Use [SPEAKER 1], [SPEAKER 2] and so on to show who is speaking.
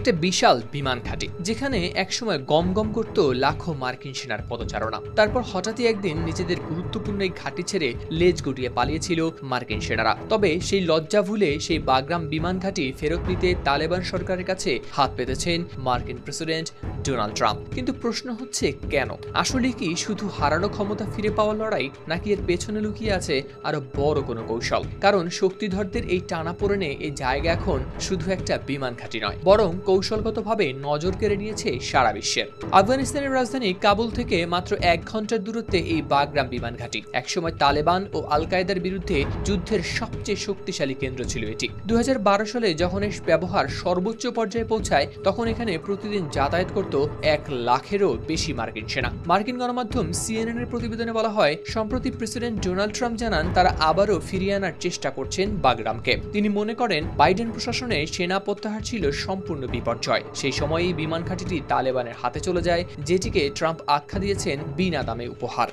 [SPEAKER 1] একটা বিশাল বিমান ঘাঁটি, যেখানে একসময় গম গম করত লাখো মার্কিন সেনার পদচারণা। তারপর হঠাৎই একদিন নিজেদের গুরুত্বপূর্ণ এই ঘাঁটি ছেড়ে লেজ গুটিয়ে পালিয়েছিল মার্কিন সেনারা। তবে সেই লজ্জা ভুলে সেই বাগরাম বিমান ঘাঁটি ফেরত নিতে তালেবান সরকারের কাছে হাত পেতেছেন মার্কিন প্রেসিডেন্ট ডোনাল্ড ট্রাম্প। কিন্তু প্রশ্ন হচ্ছে, কেন? আসলে কি শুধু হারানো ক্ষমতা ফিরে পাওয়ার লড়াই, নাকি এর পেছনে লুকিয়ে আছে আরো বড় কোনো কৌশল? কারণ শক্তিধরদের এই টানাপোড়েনে এই জায়গা এখন শুধু একটা বিমান ঘাঁটি নয়, বরং কৌশলগতভাবে নজর কেড়ে নিয়েছে সারা বিশ্বের। আফগানিস্তানের রাজধানী কাবুল থেকে মাত্র 1 ঘন্টার দূরত্বে এই বাগরাম বিমান ঘাঁটি। একসময় তালেবান ও আল কায়েদার বিরুদ্ধে যুদ্ধের সবচেয়ে শক্তিশালী কেন্দ্র ছিল এটি। 2012 সালে যখন এর ব্যবহার সর্বোচ্চ পর্যায়ে পৌঁছায়, তখন এখানে প্রতিদিন যাতায়াত করত 1 লাখেরও বেশি মার্কিন সেনা। মার্কিন গণমাধ্যম CNN এর প্রতিবেদনে বলা হয়, সম্প্রতি প্রেসিডেন্ট ডোনাল্ড ট্রাম্প জানান তারা আবারও ফিরিয়ে আনার চেষ্টা করছেন বাগরামকে। তিনি মনে করেন বাইডেন প্রশাসনে সেনা প্রত্যাহার ছিল সম্পূর্ণ বিপর্যয়। সেই সময় এই বিমান ঘাঁটিটি তালেবানের হাতে চলে যায়, যেটিকে ট্রাম্প আখ্যা দিয়েছেন বিনা দামে উপহার।